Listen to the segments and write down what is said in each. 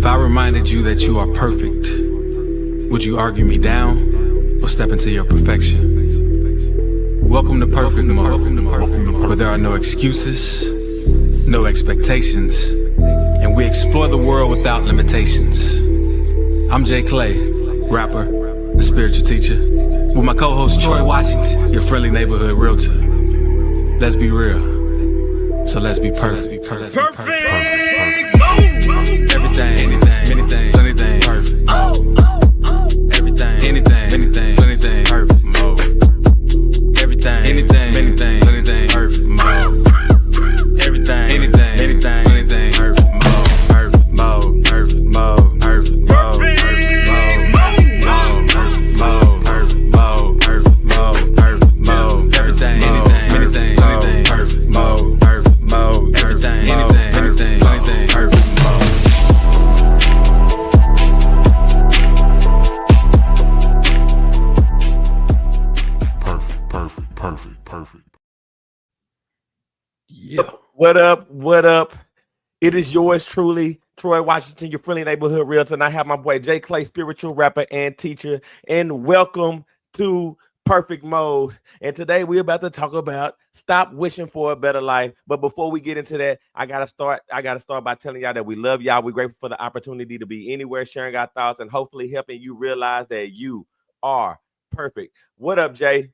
If I reminded you that you are perfect, would you argue me down or step into your perfection? Welcome to Perfect Mode, where there are no excuses, no expectations, and we explore the world without limitations. I'm Jay Clay, rapper, the spiritual teacher, with my co-host Troy Washington, your friendly neighborhood realtor. Let's be real, so let's be perfect. Perfect. Everything, anything, anything, perfect. Everything, anything, perfect. Everything, anything, perfect. Everything, anything, perfect. Perfect mode, perfect mode, perfect mode, perfect mode, perfect mode, perfect mode. Everything, anything, perfect mode, perfect mode. Everything, anything, perfect mode. Perfect. Yeah. What up? What up? It is yours truly, Troy Washington, your friendly neighborhood realtor, and I have my boy Jay Clay, spiritual rapper and teacher. And welcome to Perfect Mode. And today we're about to talk about stop wishing for a better life. But before we get into that, I gotta start by telling y'all that we love y'all. We're grateful for the opportunity to be anywhere, sharing our thoughts, and hopefully helping you realize that you are perfect. What up, Jay?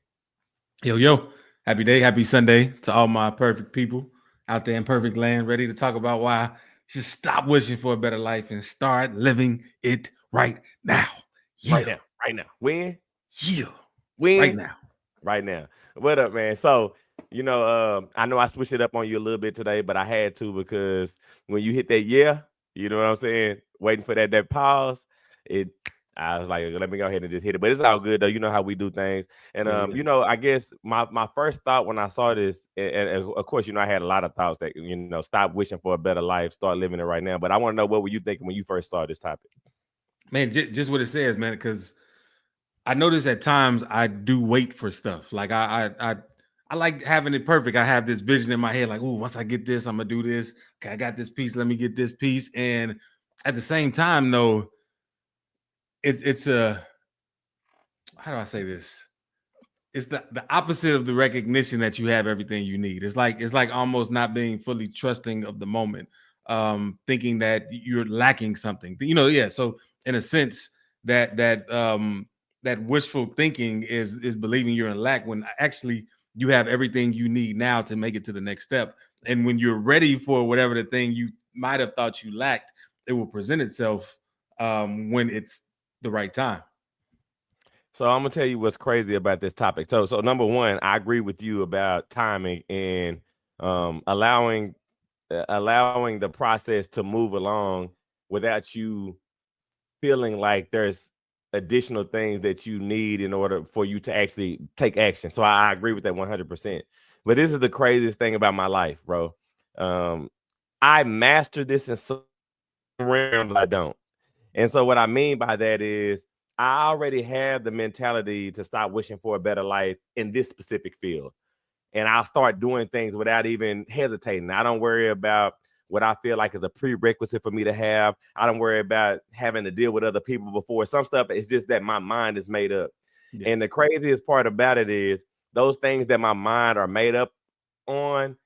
Yo. Happy day, happy Sunday to all my perfect people out there in perfect land, ready to talk about why you should stop wishing for a better life and start living it right now. Yeah. Right now. When? Yeah. When? Right now. What up, man? So, I know I switched it up on you a little bit today, but I had to because when you hit that you know what I'm saying? Waiting for that pause, I was like, let me go ahead and just hit it. But it's all good though. You know how we do things. And I guess my first thought when I saw this, and of course, I had a lot of thoughts that, stop wishing for a better life, start living it right now. But I want to know, what were you thinking when you first saw this topic? Man, just what it says, man, because I notice at times I do wait for stuff. Like I like having it perfect. I have this vision in my head, like, oh, once I get this, I'm gonna do this. Okay, I got this piece. Let me get this piece. And at the same time, though, it's a, how do I say this? It's the opposite of the recognition that you have everything you need. It's like almost not being fully trusting of the moment, thinking that you're lacking something. So in a sense, that wishful thinking is believing you're in lack when actually you have everything you need now to make it to the next step. And when you're ready for whatever the thing you might have thought you lacked, it will present itself when it's the right time. So I'm gonna tell you what's crazy about this topic. So number one, I agree with you about timing and allowing the process to move along without you feeling like there's additional things that you need in order for you to actually take action. So I agree with that 100%. But this is the craziest thing about my life, bro. I mastered this in some realms I don't. And so what I mean by that is I already have the mentality to stop wishing for a better life in this specific field. And I'll start doing things without even hesitating. I don't worry about what I feel like is a prerequisite for me to have. I don't worry about having to deal with other people before. Some stuff, it's just that my mind is made up. Yeah. And the craziest part about it is those things that my mind are made up on,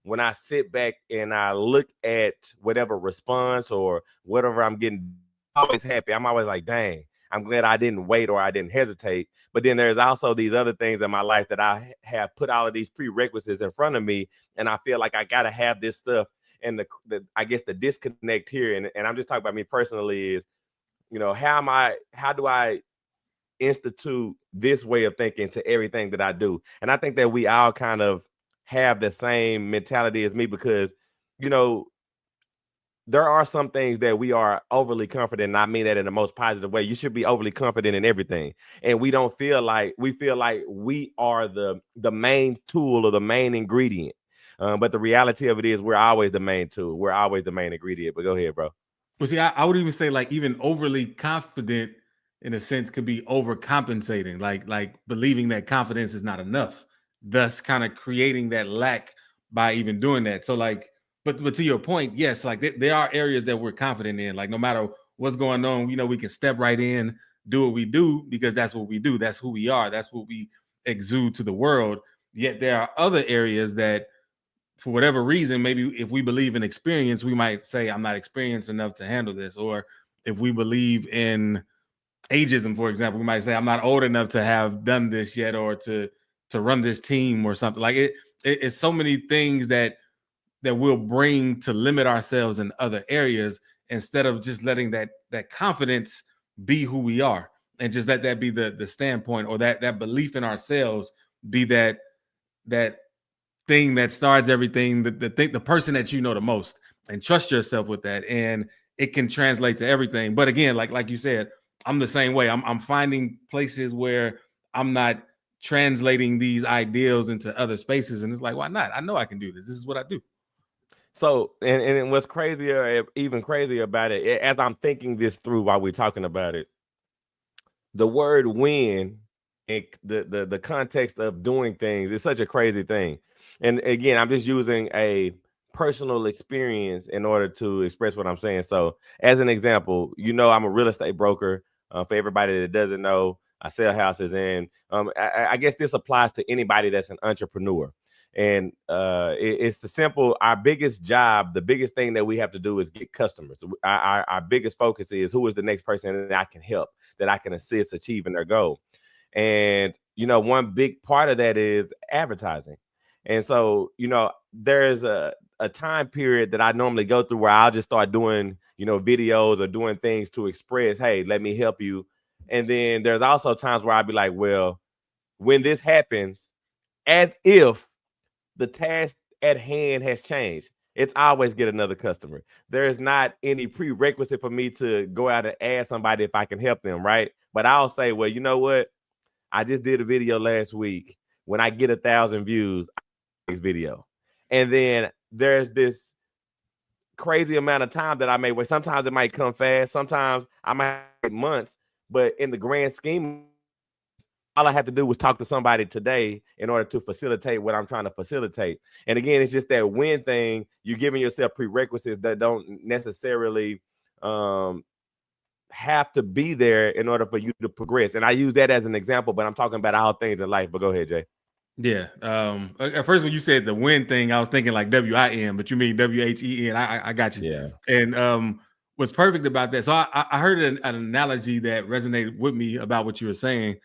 when I sit back and I look at whatever response or whatever I'm getting, I'm always happy. I'm always like, dang, I'm glad I didn't wait or I didn't hesitate. But then there's also these other things in my life that I have put all of these prerequisites in front of me, and I feel like I got to have this stuff. And I guess the disconnect here, and I'm just talking about me personally, is, how do I institute this way of thinking to everything that I do? And I think that we all kind of have the same mentality as me because, there are some things that we are overly confident, and I mean that in the most positive way. You should be overly confident in everything. And we feel like we are the main tool or the main ingredient. But the reality of it is we're always the main tool. We're always the main ingredient. But go ahead, bro. Well, see, I would even say like even overly confident in a sense could be overcompensating, like believing that confidence is not enough, thus kind of creating that lack by even doing that. So like but to your point, yes, like there are areas that we're confident in. Like no matter what's going on, we know we can step right in, do what we do because that's what we do. That's who we are. That's what we exude to the world. Yet there are other areas that, for whatever reason, maybe if we believe in experience, we might say, I'm not experienced enough to handle this. Or if we believe in ageism, for example, we might say, I'm not old enough to have done this yet, or to run this team or something. Like it's so many things that we'll bring to limit ourselves in other areas, instead of just letting that confidence be who we are, and just let that be the standpoint, or that belief in ourselves be that thing that starts everything, the person that you know the most, and trust yourself with that, and it can translate to everything. But again, like you said, I'm the same way. I'm finding places where I'm not translating these ideals into other spaces, and it's like, why not? I know I can do this. This is what I do. So, and what's crazier, even crazier about it, as I'm thinking this through while we're talking about it, the word win and the context of doing things is such a crazy thing. And again, I'm just using a personal experience in order to express what I'm saying. So, as an example, I'm a real estate broker. For everybody that doesn't know, I sell houses, and I guess this applies to anybody that's an entrepreneur. And it's the simple. Our biggest job, the biggest thing that we have to do is get customers. Our biggest focus is who is the next person that I can help, that I can assist achieving their goal. And one big part of that is advertising. And so there's a time period that I normally go through where I'll just start doing videos or doing things to express, hey, let me help you. And then there's also times where I'll be like, well, when this happens, as if the task at hand has changed, it's always get another customer. There is not any prerequisite for me to go out and ask somebody if I can help them, right? But I'll say, well, you know what? I just did a video last week. When I get 1,000 views, I make this video. And then there's this crazy amount of time that I may wait. Sometimes it might come fast. Sometimes I might wait months. But in the grand scheme, all I have to do was talk to somebody today in order to facilitate what I'm trying to facilitate. And again, it's just that win thing. You're giving yourself prerequisites that don't necessarily have to be there in order for you to progress. And I use that as an example, but I'm talking about all things in life. But go ahead, Jay. Yeah. At first, when you said the win thing, I was thinking like WIN, but you mean WHEN. I got you. Yeah. And what's perfect about that? So I heard an analogy that resonated with me about what you were saying,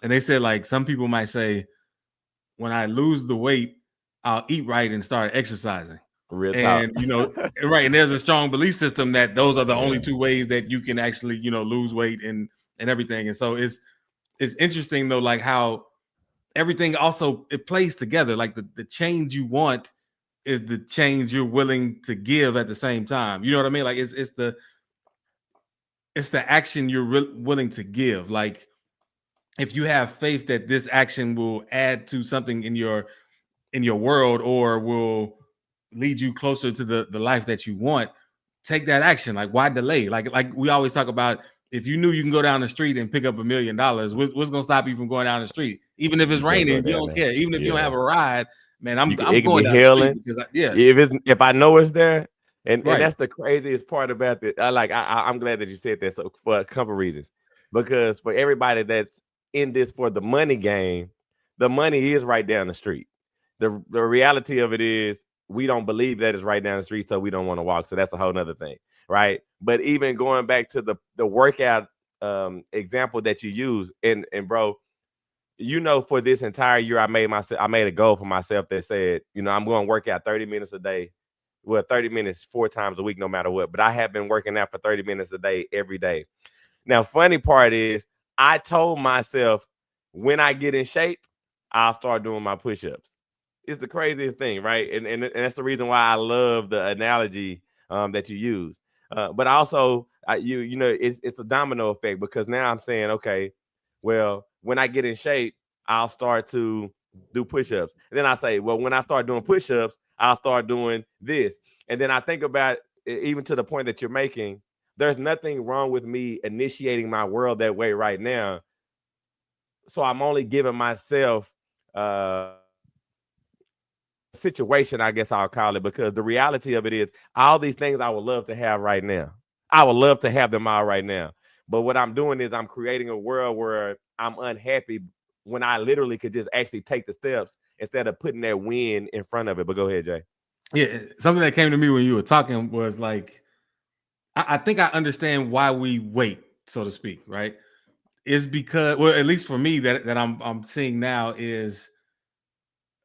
and they said like some people might say, when I lose the weight, I'll eat right and start exercising. Real talk. And right. And there's a strong belief system that those are the only Yeah. two ways that you can actually lose weight and everything. And so it's interesting though, like how everything also it plays together. Like the change you want is the change you're willing to give at the same time. You know what I mean? Like it's the action you're willing to give. Like if you have faith that this action will add to something in your world, or will lead you closer to the life that you want, take that action. Like why delay? Like we always talk about, if you knew you can go down the street and pick up $1 million, what's going to stop you from going down the street? Even if it's raining, you don't care. Even if you don't have a ride, man, I'm it can going be down the street hailing. because If I know it's there. And right. that's the craziest part about it. I'm glad that you said that. So for a couple reasons, because for everybody that's in this for the money game, the money is right down the street. The reality of it is we don't believe that it's right down the street, so we don't want to walk. So that's a whole nother thing, right? But even going back to the workout example that you use, and bro, for this entire year, I made a goal for myself that said, I'm going to work out 30 minutes a day. Well, 30 minutes 4 times a week, no matter what. But I have been working out for 30 minutes a day every day. Now, funny part is I told myself when I get in shape, I'll start doing my push-ups. It's the craziest thing, right? And that's the reason why I love the analogy that you use. But also, it's a domino effect, because now I'm saying, okay, well, when I get in shape, I'll start to do push-ups. And then I say, well, when I start doing push-ups, I'll start doing this. And then I think about, even to the point that you're making, there's nothing wrong with me initiating my world that way right now. So I'm only giving myself, uh, 30 situation, I guess I'll call it, because the reality of it is all these things I would love to have right now. I would love to have them all right now. But what I'm doing is I'm creating a world where I'm unhappy when I literally could just actually take the steps instead of putting that win in front of it. But go ahead, Jay. Yeah, something that came to me when you were talking was like, I think I understand why we wait, so to speak, right? Is because, well, at least for me, that I'm seeing now is,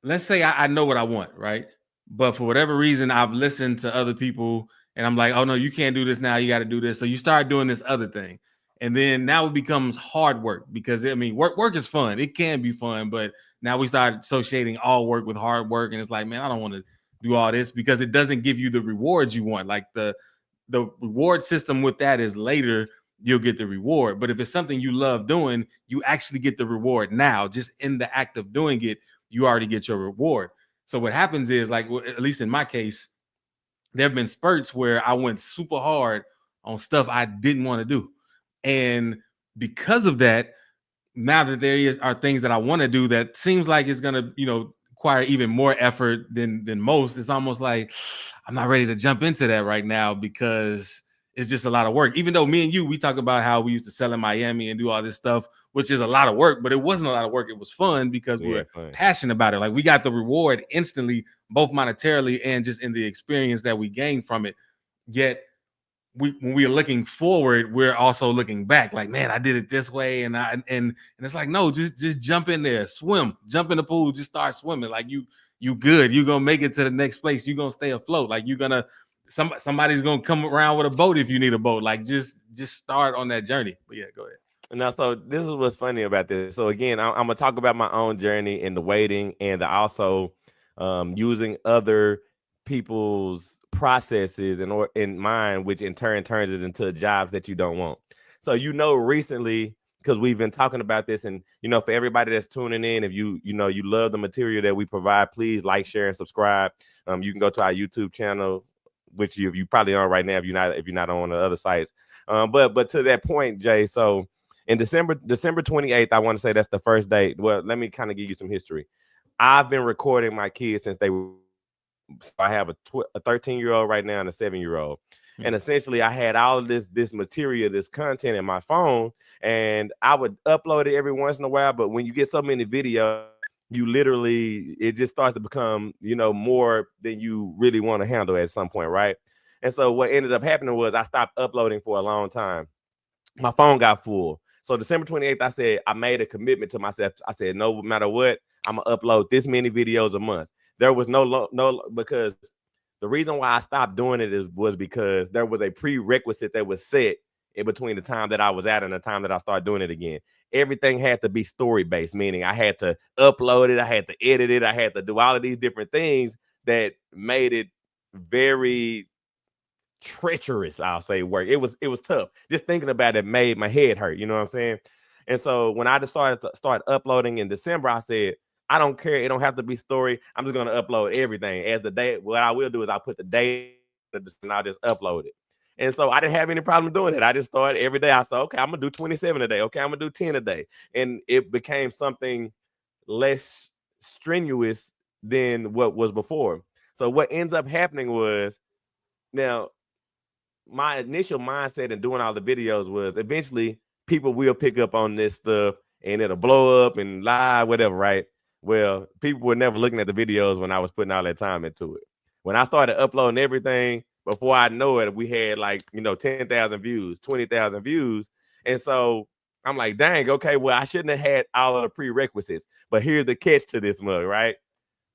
let's say I know what I want, right? But for whatever reason, I've listened to other people and I'm like, oh no, you can't do this now. You got to do this. So you start doing this other thing. And then now it becomes hard work because I mean, work is fun. It can be fun, but now we start associating all work with hard work. And it's like, man, I don't want to do all this because it doesn't give you the rewards you want. Like the reward system with that is later you'll get the reward. But if it's something you love doing, you actually get the reward now. Just in the act of doing it, you already get your reward. So what happens is, like, at least in my case, there have been spurts where I went super hard on stuff I didn't want to do. And because of that, now that are things that I want to do that seems like it's going to, require even more effort than most, it's almost like I'm not ready to jump into that right now because it's just a lot of work. Even though me and you, we talk about how we used to sell in Miami and do all this stuff, which is a lot of work, but it wasn't a lot of work. It was fun because we were passionate about it. Like, we got the reward instantly, both monetarily and just in the experience that we gained from it. Yet when we are looking forward, we're also looking back like, man, I did it this way. And it's like, no, just jump in there, swim, jump in the pool, just start swimming. Like, you good. You're going to make it to the next place. You're going to stay afloat. Like, you're going to, somebody's going to come around with a boat if you need a boat. Like, just start on that journey. But yeah, go ahead. Now, so this is what's funny about this. So again, I'm gonna talk about my own journey and the waiting, and also using other people's processes in mind, which in turn turns it into jobs that you don't want. So recently, because we've been talking about this, and for everybody that's tuning in, if you love the material that we provide, please like, share, and subscribe. You can go to our YouTube channel, which you probably on right now if you're not on the other sites. But to that point, Jay, so in December 28th, I want to say that's the first day. Well, let me kind of give you some history. I've been recording my kids since they were. So I have a 13-year-old right now and a 7-year-old. And essentially I had all of this material, this content in my phone, and I would upload it every once in a while. But when you get so many videos, it just starts to become, more than you really want to handle at some point, right? And so what ended up happening was I stopped uploading for a long time. My phone got full. So December 28th, I made a commitment to myself. I said, no matter what, I'm gonna upload this many videos a month. There was no because the reason why I stopped doing it was because there was a prerequisite that was set in between the time that I was at and the time that I started doing it again. Everything had to be story-based, meaning I had to upload it, I had to edit it, I had to do all of these different things that made it very treacherous, I'll say, work. It was tough. Just thinking about it made my head hurt, you know what I'm saying? And so when I decided to start uploading in December, I said, I don't care. It don't have to be story. I'm just going to upload everything. As the day, what I will do is I'll put the date and I'll just upload it. And so I didn't have any problem doing it. I just started every day. I said, okay, I'm going to do 27 a day. Okay, I'm going to do 10 a day. And it became something less strenuous than what was before. So what ends up happening was, now, my initial mindset in doing all the videos was eventually people will pick up on this stuff and it'll blow up and lie, whatever, right? Well, people were never looking at the videos when I was putting all that time into it. When I started uploading everything, before I know it, we had 10,000 views, 20,000 views. And so I'm like, dang, okay, well, I shouldn't have had all of the prerequisites. But here's the catch to this mug, right?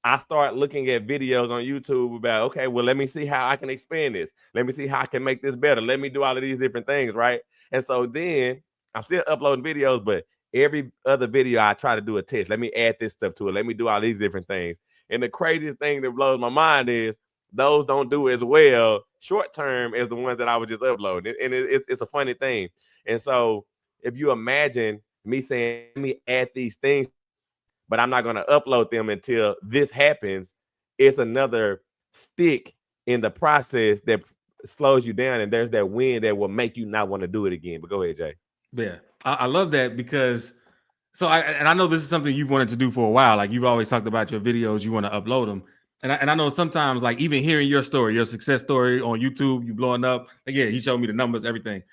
I start looking at videos on YouTube about, okay, well, let me see how I can expand this. Let me see how I can make this better. Let me do all of these different things, right? And so then I'm still uploading videos, but every other video I try to do a test. Let me add this stuff to it. Let me do all these different things. And the craziest thing that blows my mind is those don't do as well short term as the ones that I was just uploading. And it's a funny thing. And so if you imagine me saying, let me add these things, but I'm not going to upload them until this happens, it's another stick in the process that slows you down. And there's that wind that will make you not want to do it again. But go ahead, Jay. Yeah, I love that because I know this is something you've wanted to do for a while. Like, you've always talked about your videos, you want to upload them. And I know sometimes, like, even hearing your story, your success story on YouTube, you blowing up. Like, yeah, he showed me the numbers, everything.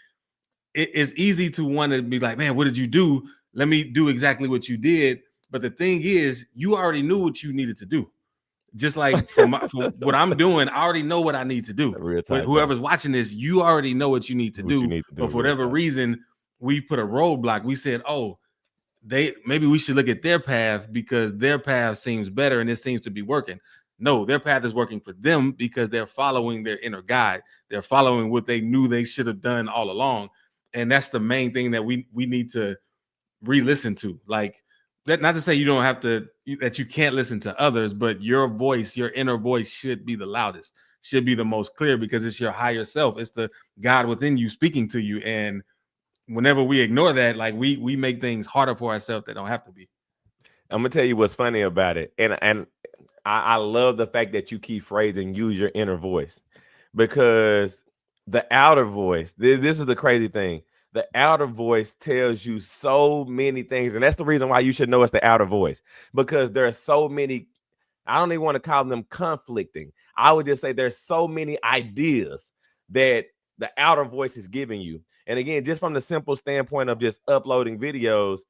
It's easy to want to be like, man, what did you do? Let me do exactly what you did. But the thing is, you already knew what you needed to do. Just like for what I'm doing, I already know what I need to do. Real But time, bro. whoever's watching this, you already know what you need to What you do. need to do But in for real whatever time. reason, we put a roadblock. We said, oh, maybe we should look at their path because their path seems better and it seems to be working. No, their path is working for them because they're following their inner guide. They're following what they knew they should have done all along. And that's the main thing that we need to re-listen to. Like, that, not to say you don't have to, that you can't listen to others, but your voice, your inner voice should be the loudest, should be the most clear, because it's your higher self. It's the God within you speaking to you. And whenever we ignore that, like, we make things harder for ourselves that don't have to be. I'm gonna tell you what's funny about it, and I love the fact that you keep phrasing use your inner voice, because the outer voice, this is the crazy thing. The outer voice tells you so many things, and that's the reason why you should know it's the outer voice, because there are so many. I don't even want to call them conflicting. I would just say there's so many ideas that the outer voice is giving you. And again, just from the simple standpoint of just uploading videos,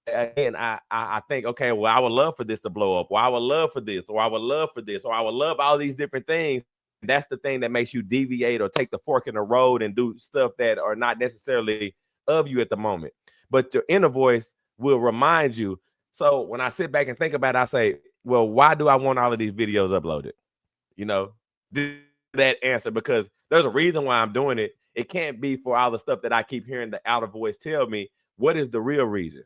again, I think, okay, well, I would love for this to blow up, or I would love for this, or I would love for this, or I would love all these different things. That's the thing that makes you deviate or take the fork in the road and do stuff that are not necessarily of you at the moment. But your inner voice will remind you. So when I sit back and think about it, I say, well, why do I want all of these videos uploaded? You know, that answer, because there's a reason why I'm doing it. It can't be for all the stuff that I keep hearing the outer voice tell me. What is the real reason?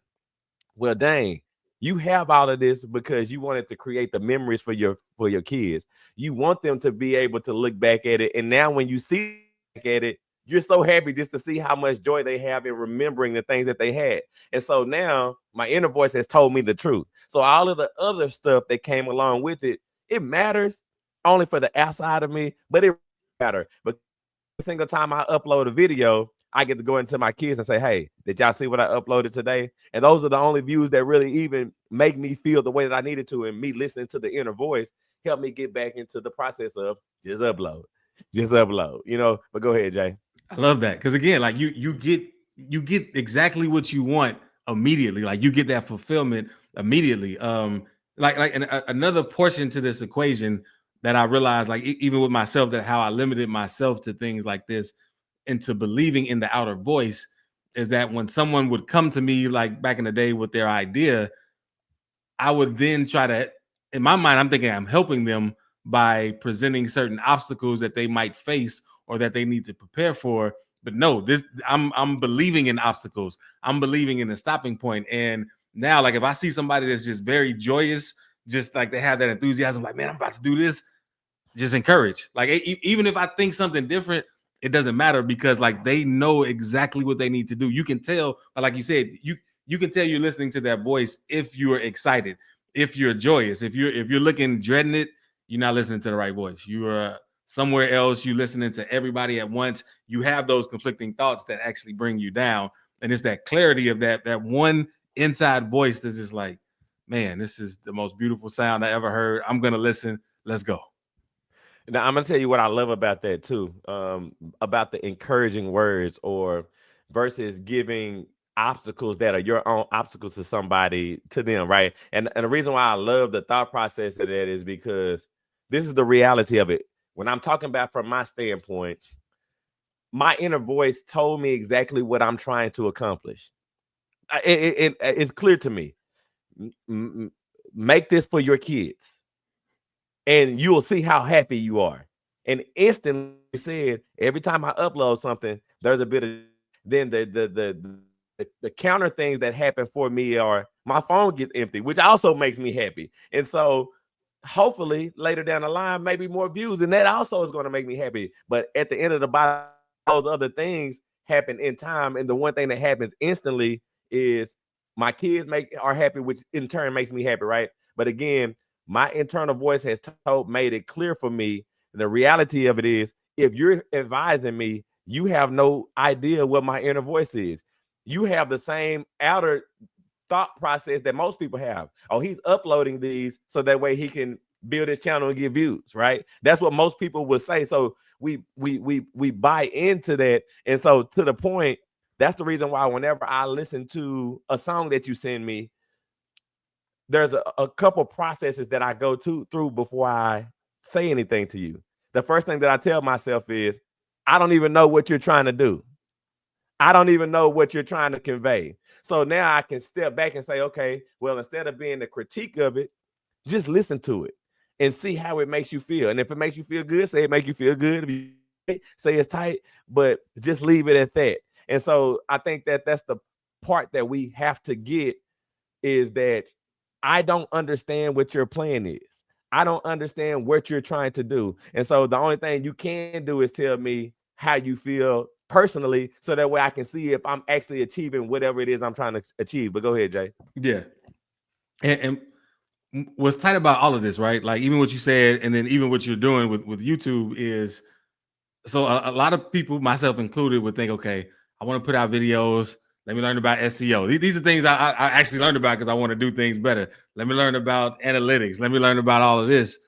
Well, dang, you have all of this because you wanted to create the memories for your kids. You want them to be able to look back at it, and now when you see back at it, you're so happy just to see how much joy they have in remembering the things that they had. And so now my inner voice has told me the truth. So all of the other stuff that came along with it, it matters only for the outside of me, but it matters. But every single time I upload a video, I get to go into my kids and say, hey, did y'all see what I uploaded today? And those are the only views that really even make me feel the way that I needed to. And me listening to the inner voice helped me get back into the process of just upload, But go ahead, Jay. I love that, because again, like, you get exactly what you want immediately. Like, you get that fulfillment immediately. Another portion to this equation that I realized, like, even with myself, that how I limited myself to things like this, into believing in the outer voice, is that when someone would come to me, like back in the day, with their idea, I would then try to, in my mind, I'm thinking I'm helping them by presenting certain obstacles that they might face or that they need to prepare for. But no, I'm believing in obstacles. I'm believing in a stopping point. And now, like, if I see somebody that's just very joyous, just like they have that enthusiasm, like, man, I'm about to do this, just encourage. Like, even if I think something different, it doesn't matter, because, like, they know exactly what they need to do. You can tell, like you said, you can tell you're listening to that voice if you're excited, if you're joyous. If you're looking dreading it, you're not listening to the right voice. You are somewhere else. You're listening to everybody at once. You have those conflicting thoughts that actually bring you down. And it's that clarity of that one inside voice that's just like, man, this is the most beautiful sound I ever heard. I'm gonna listen. Let's go. Now I'm gonna tell you what I love about that too, about the encouraging words, or versus giving obstacles that are your own obstacles to them, right? And the reason why I love the thought process of that is because this is the reality of it. When I'm talking about from my standpoint, my inner voice told me exactly what I'm trying to accomplish. It's clear to me. Make this for your kids, and you'll see how happy you are. And instantly said, every time I upload something, there's a bit of, then the counter things that happen for me are my phone gets empty, which also makes me happy. And so hopefully later down the line, maybe more views, and that also is going to make me happy. But at the end of the bottom, those other things happen in time. And the one thing that happens instantly is my kids are happy, which in turn makes me happy, right? But again, my internal voice has made it clear for me. The reality of it is, if you're advising me, you have no idea what my inner voice is. You have the same outer thought process that most people have. Oh, he's uploading these so that way he can build this channel and get views, right? That's what most people would say. So we buy into that. And so to the point, that's the reason why whenever I listen to a song that you send me, there's a couple processes that I go through before I say anything to you. The first thing that I tell myself is, I don't even know what you're trying to do. I don't even know what you're trying to convey. So now I can step back and say, okay, well, instead of being the critique of it, just listen to it and see how it makes you feel. And if it makes you feel good, say it make you feel good. If you say it's tight, but just leave it at that. And so I think that that's the part that we have to get, is that I don't understand what your plan is. I don't understand what you're trying to do. And so the only thing you can do is tell me how you feel personally, so that way I can see if I'm actually achieving whatever it is I'm trying to achieve. But go ahead, Jay. Yeah. And what's tight about all of this, right? Like even what you said, and then even what you're doing with YouTube is, so a lot of people, myself included, would think, okay, I want to put out videos. Let me learn about SEO. These are things I actually learned about because I want to do things better. Let me learn about analytics. Let me learn about all of this.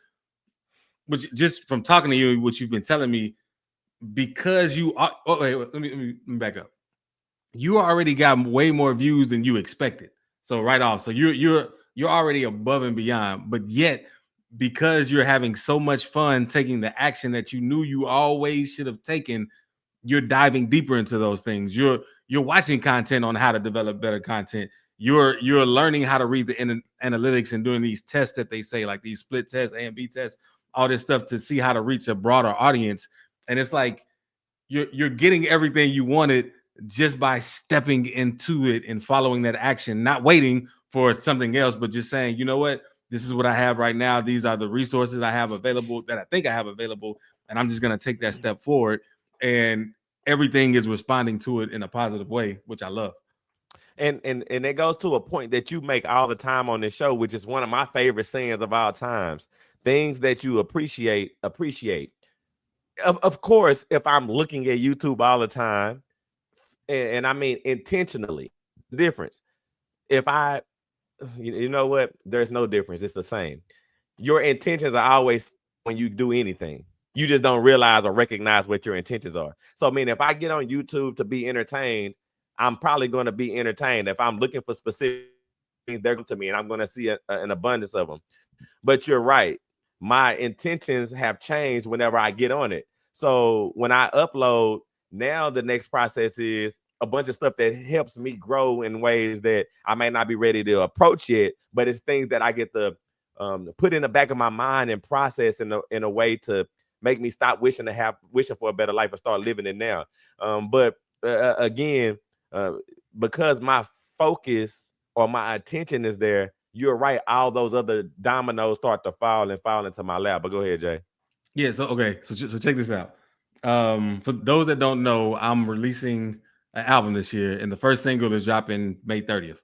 But just from talking to you, what you've been telling me, because you are, wait, let me back up. You already got way more views than you expected. So right off, so you're already above and beyond. But yet, because you're having so much fun taking the action that you knew you always should have taken, you're diving deeper into those things. You're watching content on how to develop better content. You're learning how to read the analytics and doing these tests that they say, like these split tests, A and B tests, all this stuff to see how to reach a broader audience. And it's like you're getting everything you wanted just by stepping into it and following that action, not waiting for something else, but just saying, you know what, this is what I have right now. These are the resources I have available, that I think I have available, and I'm just going to take that step forward. And everything is responding to it in a positive way, which I love. And it goes to a point that you make all the time on this show, which is one of my favorite sayings of all times. Things that you appreciate. Of course, if I'm looking at YouTube all the time, and I mean intentionally, difference. If I, you know what, there's no difference. It's the same. Your intentions are always, when you do anything, you just don't realize or recognize what your intentions are. So, I mean, if I get on YouTube to be entertained, I'm probably going to be entertained. If I'm looking for specific things, they're going to me, and I'm going to see an abundance of them. But you're right. My intentions have changed whenever I get on it. So when I upload, now the next process is a bunch of stuff that helps me grow in ways that I may not be ready to approach yet, but it's things that I get to put in the back of my mind and process in a way to make me stop wishing for a better life and start living it now. But again, because my focus or my attention is there, you're right. All those other dominoes start to fall into my lap. But go ahead, Jay. Yeah. So okay. So check this out. For those that don't know, I'm releasing an album this year, and the first single is dropping May 30th.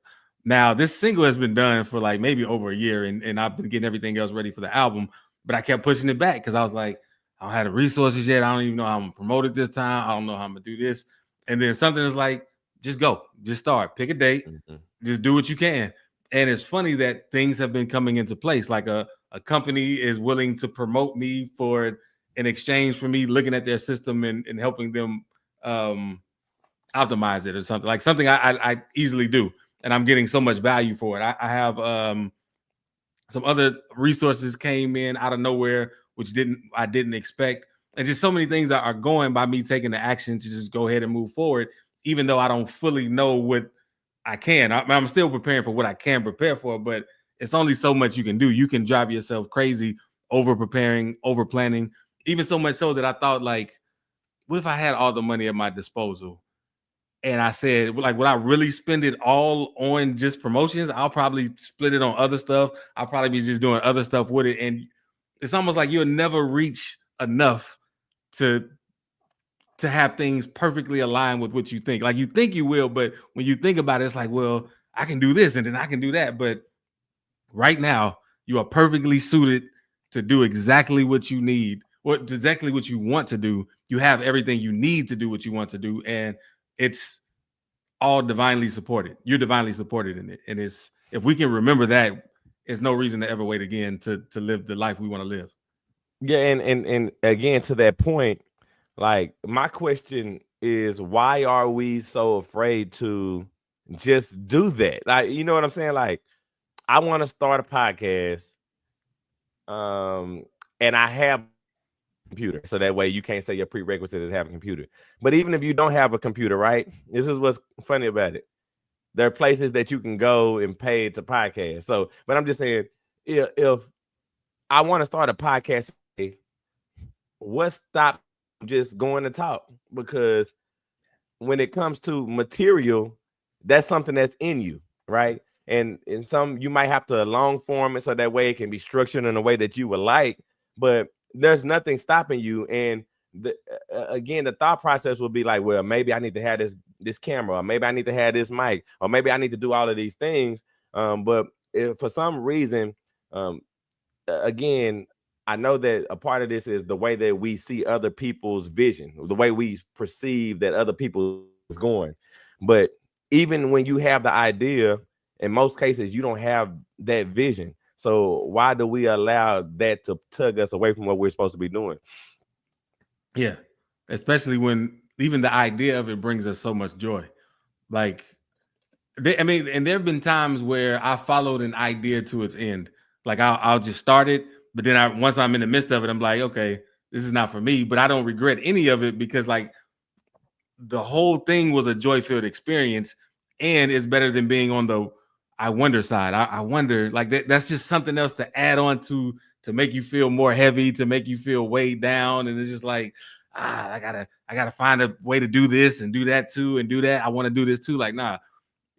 Now, this single has been done for like maybe over a year, and I've been getting everything else ready for the album, but I kept pushing it back because I was like, I don't have the resources yet. I don't even know how I'm gonna promote it this time. I don't know how I'm gonna do this. And then something is like, just go, just start, pick a date, just do what you can. And it's funny that things have been coming into place. Like a company is willing to promote me for in exchange for me looking at their system and helping them optimize it or something, like something I easily do. And I'm getting so much value for it. I have some other resources came in out of nowhere, which I didn't expect. And just so many things are going by me taking the action to just go ahead and move forward, even though I don't fully know what I can. I'm still preparing for what I can prepare for, but it's only so much you can do. You can drive yourself crazy, over preparing, over planning, even so much so that I thought, like, what if I had all the money at my disposal? And I said, like, would I really spend it all on just promotions? I'll probably split it on other stuff. I'll probably be just doing other stuff with it. And it's almost like you'll never reach enough to have things perfectly aligned with what you think. Like, you think you will, but when you think about it, it's like, well, I can do this and then I can do that. But right now, you are perfectly suited to do exactly what you need, exactly what you want to do. You have everything you need to do what you want to do. And it's all divinely supported. You're divinely supported in it. And it's, if we can remember that, it's no reason to ever wait again to live the life we want to live. Yeah, and again to that point, like my question is, why are we so afraid to just do that? Like, you know what I'm saying? Like, I want to start a podcast, and I have a computer, so that way you can't say your prerequisite is having a computer. But even if you don't have a computer, right? This is what's funny about it. There are places that you can go and pay to podcast. So, but I'm just saying, if I want to start a podcast, what stops just going to talk? Because when it comes to material, that's something that's in you, right? And some you might have to long form it so that way it can be structured in a way that you would like, but there's nothing stopping you. And again, the thought process will be like, well, maybe I need to have this camera, or maybe I need to have this mic, or maybe I need to do all of these things. But if for some reason, again, I know that a part of this is the way that we see other people's vision, the way we perceive that other people is going. But even when you have the idea, in most cases, you don't have that vision. So why do we allow that to tug us away from what we're supposed to be doing? Yeah, especially when even the idea of it brings us so much joy. Like, I mean, and there have been times where I followed an idea to its end. Like I'll just start it, but then once I'm in the midst of it, I'm like, okay, this is not for me. But I don't regret any of it because like the whole thing was a joy-filled experience, and it's better than being on the I wonder side. I wonder, like that's just something else to add on to make you feel more heavy, to make you feel weighed down. And it's just like, I gotta find a way to do this and do that too, and do that. I want to do this too. Like, nah,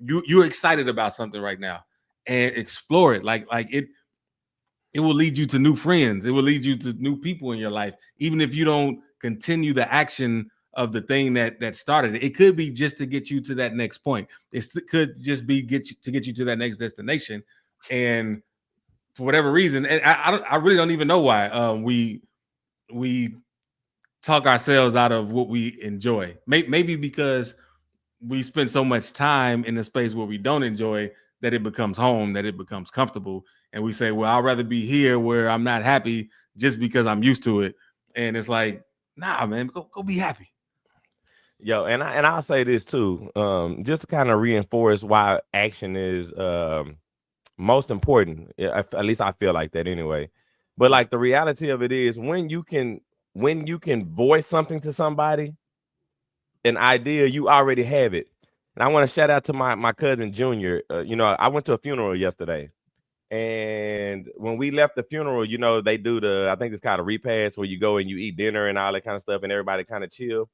you're excited about something right now, and explore it. Like it will lead you to new friends. It will lead you to new people in your life, even if you don't continue the action of the thing that started it. It could be just to get you to that next point. It could just be get you to that next destination. And for whatever reason, and I really don't even know why we talk ourselves out of what we enjoy. Maybe because we spend so much time in a space where we don't enjoy that it becomes home, that it becomes comfortable. And we say, well, I'd rather be here where I'm not happy just because I'm used to it. And it's like, nah, man, go be happy. Yo, and I'll say this too, just to kind of reinforce why action is most important. At least I feel like that anyway. But like the reality of it is, when you can voice something to somebody, an idea, you already have it. And I want to shout out to my cousin Junior. I went to a funeral yesterday, and when we left the funeral, they do I think it's called a repast, where you go and you eat dinner and all that kind of stuff, and everybody kind of chill.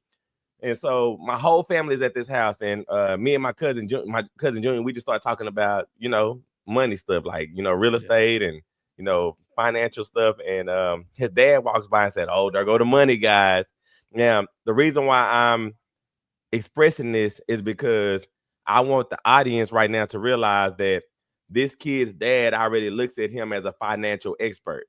And so my whole family is at this house, and me and my cousin Junior, we just start talking about money stuff, like real estate and financial stuff. And his dad walks by and said, "Oh, there go the money guys." Now the reason why I'm expressing this is because I want the audience right now to realize that this kid's dad already looks at him as a financial expert,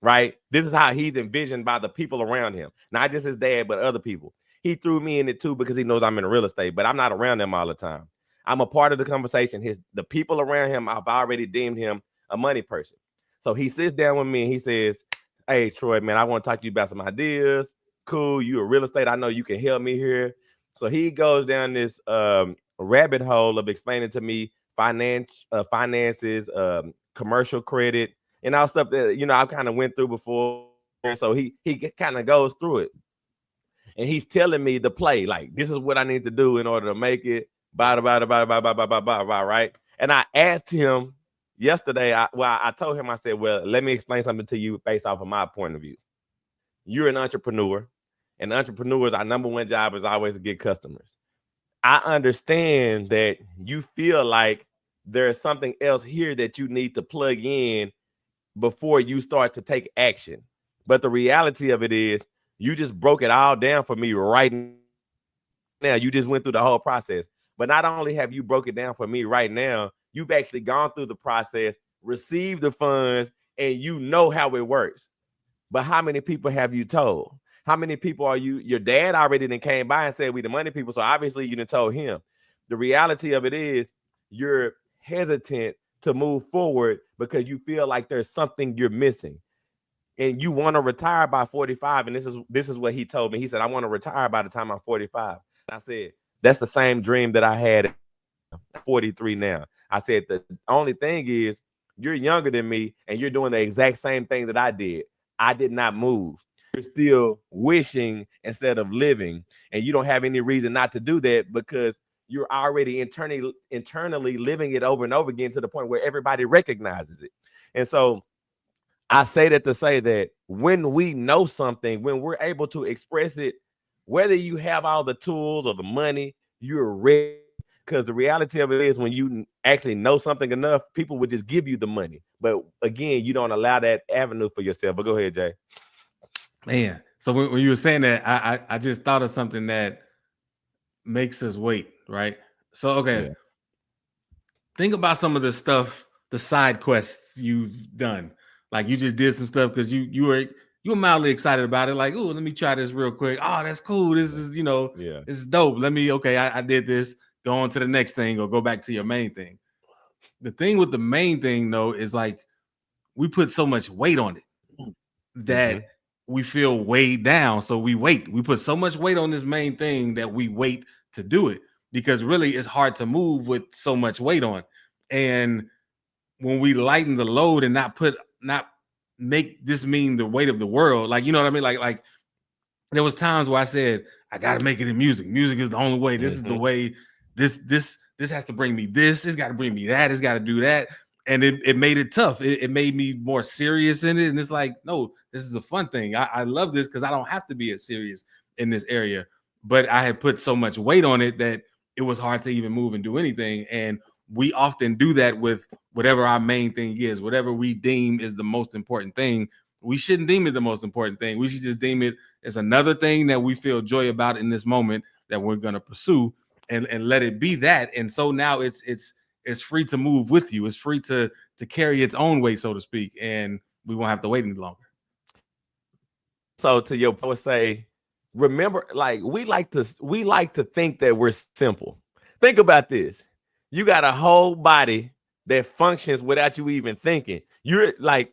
right? This is how he's envisioned by the people around him, not just his dad, but other people. He threw me in it too because he knows I'm in real estate, but I'm not around them all the time. I'm a part of the conversation. The people around him, I've already deemed him a money person. So he sits down with me and he says, "Hey, Troy, man, I want to talk to you about some ideas. Cool, you a real estate. I know you can help me here." So he goes down this rabbit hole of explaining to me finances, commercial credit, and all stuff that I kind of went through before. So he kind of goes through it, and he's telling me the play, like, this is what I need to do in order to make it. Right? And I asked him yesterday. I told him, I said, "Well, let me explain something to you based off of my point of view. You're an entrepreneur. And entrepreneurs, our number one job is always to get customers. I understand that you feel like there's something else here that you need to plug in before you start to take action. But the reality of it is, you just broke it all down for me right now. You just went through the whole process. But not only have you broke it down for me right now, you've actually gone through the process, received the funds, and you know how it works. But how many people have you told? How many people are you? Your dad already then came by and said, we the money people. So obviously you done told him. The reality of it is, you're hesitant to move forward because you feel like there's something you're missing. And you want to retire by 45. And this is what he told me. He said, I want to retire by the time I'm 45. And I said, that's the same dream that I had at 43 now. I said, the only thing is you're younger than me and you're doing the exact same thing that I did. I did not move. You're still wishing instead of living. And you don't have any reason not to do that because you're already internally living it over and over again to the point where everybody recognizes it. And so I say that to say that when we know something, when we're able to express it, whether you have all the tools or the money, you're ready. Because the reality of it is when you actually know something enough, people would just give you the money. But again, you don't allow that avenue for yourself. But go ahead, Jay. Man, so when you were saying that, I just thought of something that makes us wait, right? So, okay. Yeah. Think about some of the stuff, the side quests you've done. Like you just did some stuff because you were mildly excited about it. Like, oh, let me try this real quick. Oh, that's cool. This is, this is dope. I did this. Go on to the next thing or go back to your main thing. The thing with the main thing, though, is like we put so much weight on it that we feel weighed down. So we wait. We put so much weight on this main thing that we wait to do it because really it's hard to move with so much weight on. And when we lighten the load and not make this mean the weight of the world, like, you know what I mean? Like there was times where I said, I got to make it in music. Music is the only way. This is the way. This has to bring me this. It's got to bring me that. It's got to do that. And it made it tough. It made me more serious in it. And it's like, no, this is a fun thing. I love this because I don't have to be as serious in this area. But I had put so much weight on it that it was hard to even move and do anything. And we often do that with whatever our main thing is, whatever we deem is the most important thing. We shouldn't deem it the most important thing. We should just deem it as another thing that we feel joy about in this moment that we're going to pursue and let it be that. And so now it's free to move with you. It's free to carry its own weight, so to speak. And we won't have to wait any longer. So to your point, say, remember, like we like to think that we're simple. Think about this. You got a whole body that functions without you even thinking. You're like,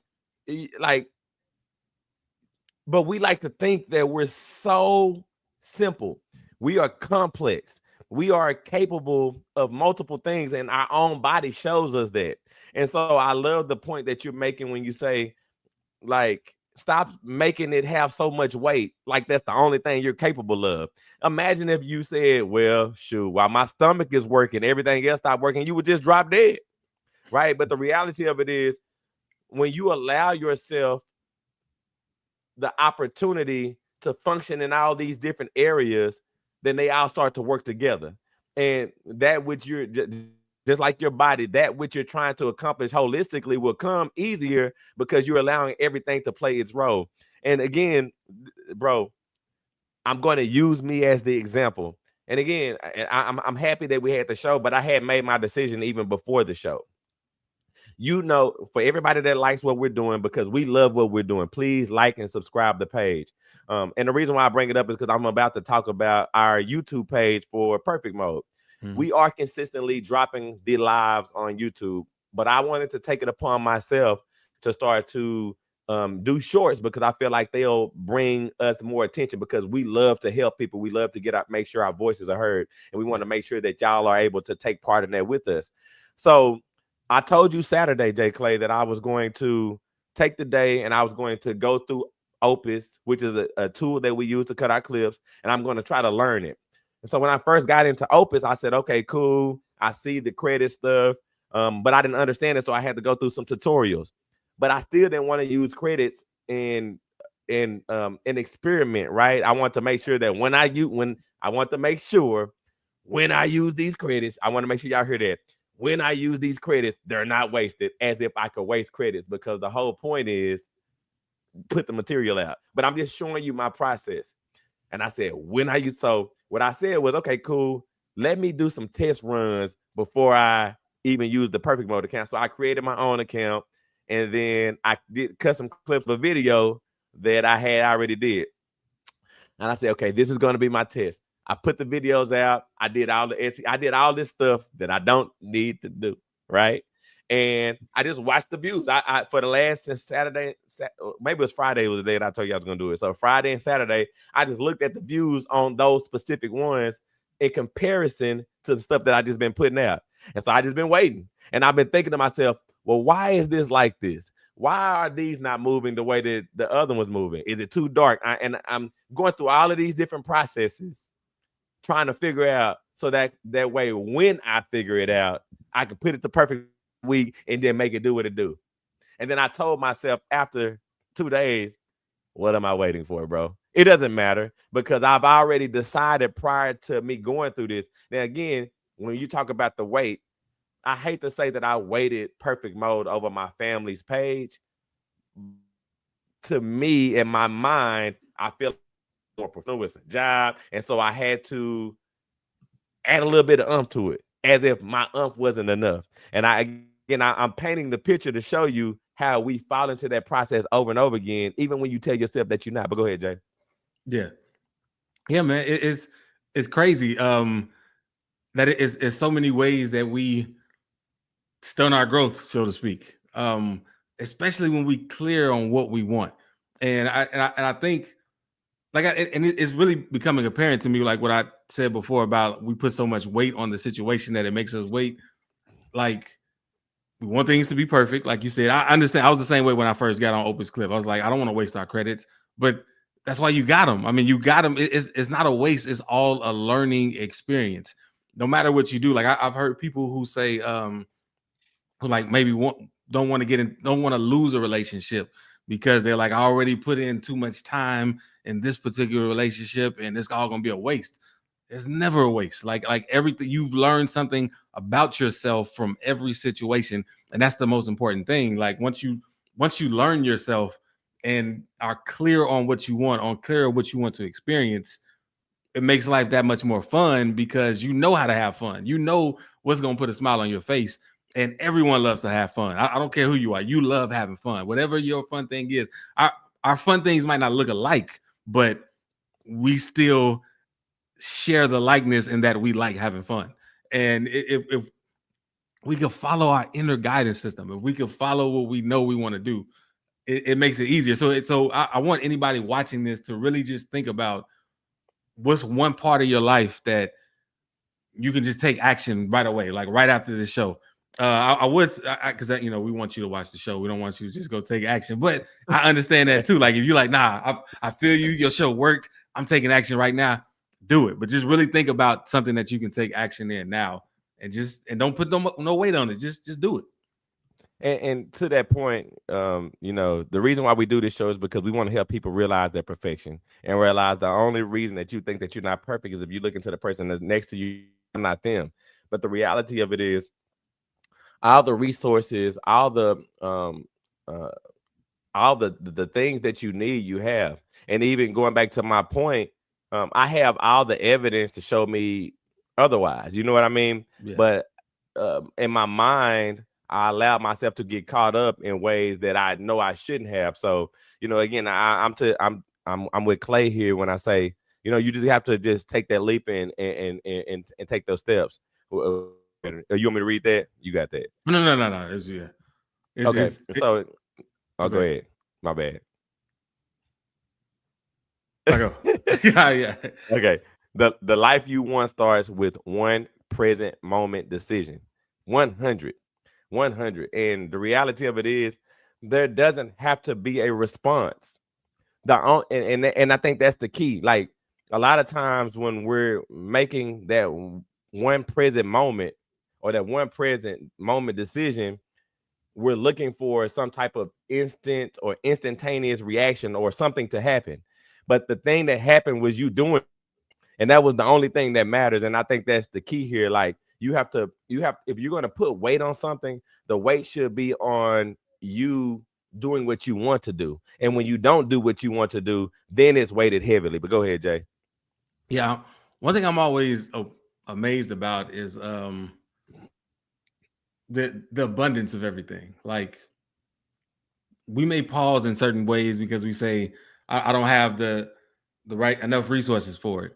but we like to think that we're so simple. We are complex. We are capable of multiple things, and our own body shows us that. And so I love the point that you're making when you say, like, stop making it have so much weight. Like that's the only thing you're capable of. Imagine if you said, well, shoot, while my stomach is working, everything else stopped working, you would just drop dead, right? But the reality of it is when you allow yourself the opportunity to function in all these different areas, then they all start to work together. And that which you're just like your body, that which you're trying to accomplish holistically will come easier because you're allowing everything to play its role. And again, bro, I'm going to use me as the example. And again, I'm happy that we had the show, but I had made my decision even before the show. You know, for everybody that likes what we're doing, because we love what we're doing, please like and subscribe the page. And the reason why I bring it up is because I'm about to talk about our YouTube page for Perfect Mode. We are consistently dropping the lives on YouTube, but I wanted to take it upon myself to start to do shorts because I feel like they'll bring us more attention because we love to help people. We love to make sure our voices are heard, and we want to make sure that y'all are able to take part in that with us. So I told you Saturday, Jay Clay, that I was going to take the day and I was going to go through Opus, which is a tool that we use to cut our clips, and I'm going to try to learn it. And so when I first got into Opus, I said, okay, cool. I see the credit stuff, but I didn't understand it, so I had to go through some tutorials. But I still didn't want to use credits and experiment, right? I want to make sure that when I use these credits, I want to make sure y'all hear that. When I use these credits, they're not wasted as if I could waste credits because the whole point is put the material out. But I'm just showing you my process. And I said, so what I said was, okay, cool. Let me do some test runs before I even use the Perfect Mode account. So I created my own account and then I did custom clips of video that I had already did. And I said, okay, this is going to be my test. I put the videos out. I did all this stuff that I don't need to do, right? and I just watched the views. I for the last since Saturday, maybe it was Friday was the day that I told you I was gonna do it. So Friday and Saturday, I just looked at the views on those specific ones in comparison to the stuff that I just been putting out. And so I just been waiting, and I've been thinking to myself, well, why is this like this? Why are these not moving the way that the other one's moving? Is it too dark? And I'm going through all of these different processes, trying to figure out so that way when I figure it out, I can put it to perfect week and then make it do what it do. And then I told myself after 2 days, what am I waiting for, bro? It doesn't matter because I've already decided prior to me going through this. Now, again, when you talk about the wait, I hate to say that I waited perfect mode over my family's page. To me, in my mind, I feel more professional. It's a job. And so I had to add a little bit of umph to it, as if my umph wasn't enough. And I'm painting the picture to show you how we fall into that process over and over again, even when you tell yourself that you're not. But go ahead, Jay. Yeah, man. It's crazy. That it's so many ways that we stun our growth, so to speak. Especially when we clear on what we want. And I think it's really becoming apparent to me, like what I said before about we put so much weight on the situation that it makes us wait. Like we want things to be perfect, like you said. I understand. I was the same way when I first got on Opus Clip. I was like, I don't want to waste our credits, but that's why you got them. I mean, you got them. It's not a waste. It's all a learning experience. No matter what you do. Like I've heard people who say, who like maybe don't want to lose a relationship because they're like, I already put in too much time in this particular relationship and it's all gonna be a waste. There's never a waste. Like everything, you've learned something about yourself from every situation, and that's the most important thing. Like once you learn yourself and are clear on what you want, clear on what you want to experience, it makes life that much more fun because you know how to have fun. You know what's gonna put a smile on your face. And everyone loves to have fun. I don't care who you are. You love having fun. Whatever your fun thing is. Our fun things might not look alike, but we still share the likeness in that we like having fun. And if we could follow our inner guidance system, if we could follow what we know we want to do, it makes it easier. So I want anybody watching this to really just think about what's one part of your life that you can just take action right away, like right after the show. Because we want you to watch the show. We don't want you to just go take action. But I understand that too. Like if you're like, nah, I feel you. Your show worked. I'm taking action right now. Do it. But just really think about something that you can take action in now, and don't put no weight on it. Just do it. And to that point, the reason why we do this show is because we want to help people realize their perfection and realize the only reason that you think that you're not perfect is if you look into the person that's next to you, not them. But the reality of it is, all the resources, all the things that you need, you have. And even going back to my point, I have all the evidence to show me otherwise. You know what I mean? Yeah. But in my mind, I allowed myself to get caught up in ways that I know I shouldn't have. So, again, I'm with Clay here when I say, you just have to just take that leap and take those steps. You want me to read that? You got that? No. Go ahead. My bad. Yeah. Okay. The life you want starts with one present moment decision. 100. And the reality of it is, there doesn't have to be a response. And I think that's the key. Like a lot of times when we're making that one present moment or that one present moment decision, we're looking for some type of instant or instantaneous reaction or something to happen. But the thing that happened was you doing, and that was the only thing that matters. And I think that's the key here. Like you have if you're going to put weight on something, the weight should be on you doing what you want to do. And when you don't do what you want to do, then it's weighted heavily. But go ahead, Jay. Yeah. One thing I'm always amazed about is the abundance of everything. Like we may pause in certain ways because we say, I don't have the right enough resources for it.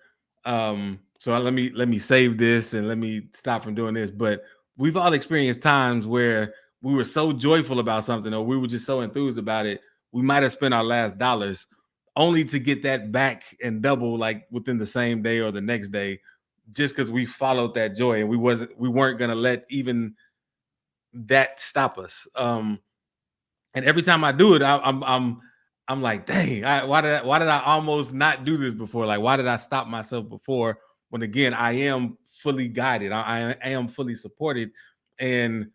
So let me save this and let me stop from doing this. But we've all experienced times where we were so joyful about something, or we were just so enthused about it, we might have spent our last dollars only to get that back and double, like within the same day or the next day, just because we followed that joy and we weren't gonna let even that stop us. And every time I do it, I'm like, dang, why did I almost not do this before? Like, why did I stop myself before? When again, I am fully guided, I am fully supported, and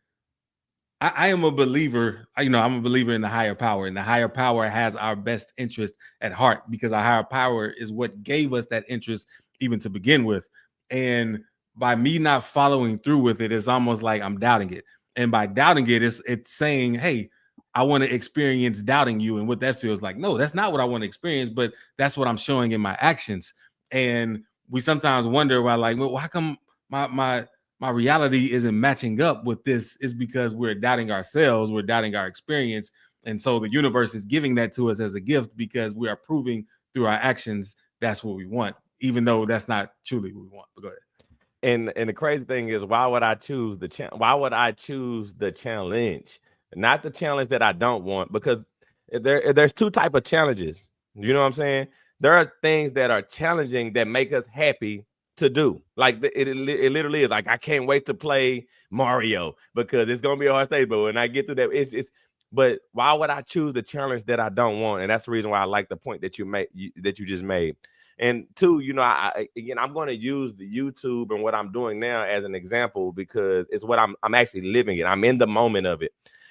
I am a believer. I'm a believer in the higher power, and the higher power has our best interest at heart, because our higher power is what gave us that interest even to begin with. And by me not following through with it, it's almost like I'm doubting it. And by doubting it, it's saying, hey, I want to experience doubting you and what that feels like. No, that's not what I want to experience, but that's what I'm showing in my actions. And we sometimes wonder why, like, well, how come my reality isn't matching up with this? Is because we're doubting ourselves, we're doubting our experience. And so the universe is giving that to us as a gift, because we are proving through our actions that's what we want, even though that's not truly what we want. But go ahead. And the crazy thing is, why would I choose the challenge, not the challenge that I don't want? Because there's two type of challenges. You know what I'm saying? There are things that are challenging that make us happy to do. Like it literally is like, I can't wait to play Mario because it's gonna be a hard stage. But when I get through that, it's. But why would I choose the challenge that I don't want? And that's the reason why I like the point that you just made. And two, I'm going to use the YouTube and what I'm doing now as an example, because it's what I'm actually living it. I'm in the moment of it.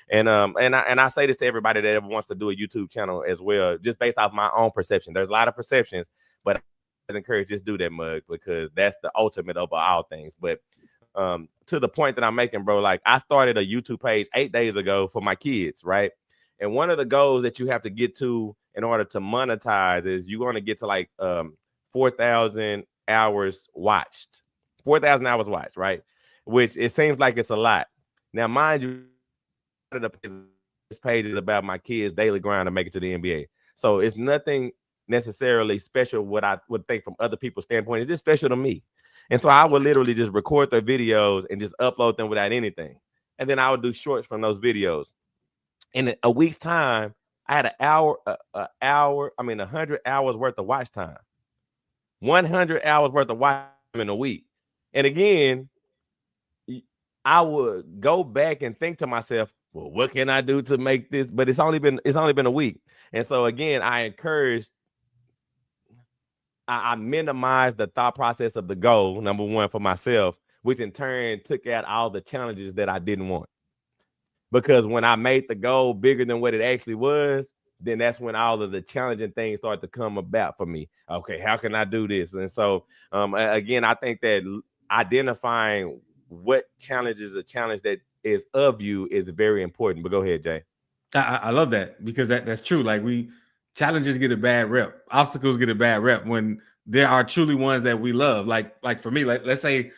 And I say this to everybody that ever wants to do a YouTube channel as well, just based off my own perception. There's a lot of perceptions, but I encourage just do that, Mug, because that's the ultimate over all things. But to the point that I'm making, bro, like I started a YouTube page 8 days ago for my kids, right? And one of the goals that you have to get to in order to monetize is you're going to get to like 4,000 hours watched. 4,000 hours watched, right? Which it seems like it's a lot. Now, mind you, this page is about my kids' daily grind to make it to the NBA. So it's nothing necessarily special what I would think from other people's standpoint. It's just special to me. And so I would literally just record their videos and just upload them without anything. And then I would do shorts from those videos. In a week's time, I had 100 hours worth of watch time. 100 hours worth of watch time in a week. And again, I would go back and think to myself, well, what can I do to make this? But it's only been a week. And so again, I minimized the thought process of the goal, number one, for myself, which in turn took out all the challenges that I didn't want. Because when I made the goal bigger than what it actually was, then that's when all of the challenging things start to come about for me. Okay, how can I do this? And so, again, I think that identifying what challenge is a challenge that is of you is very important. But go ahead, Jay. I love that, because that's true. Like, challenges get a bad rep. Obstacles get a bad rep when there are truly ones that we love. Like for me, like let's say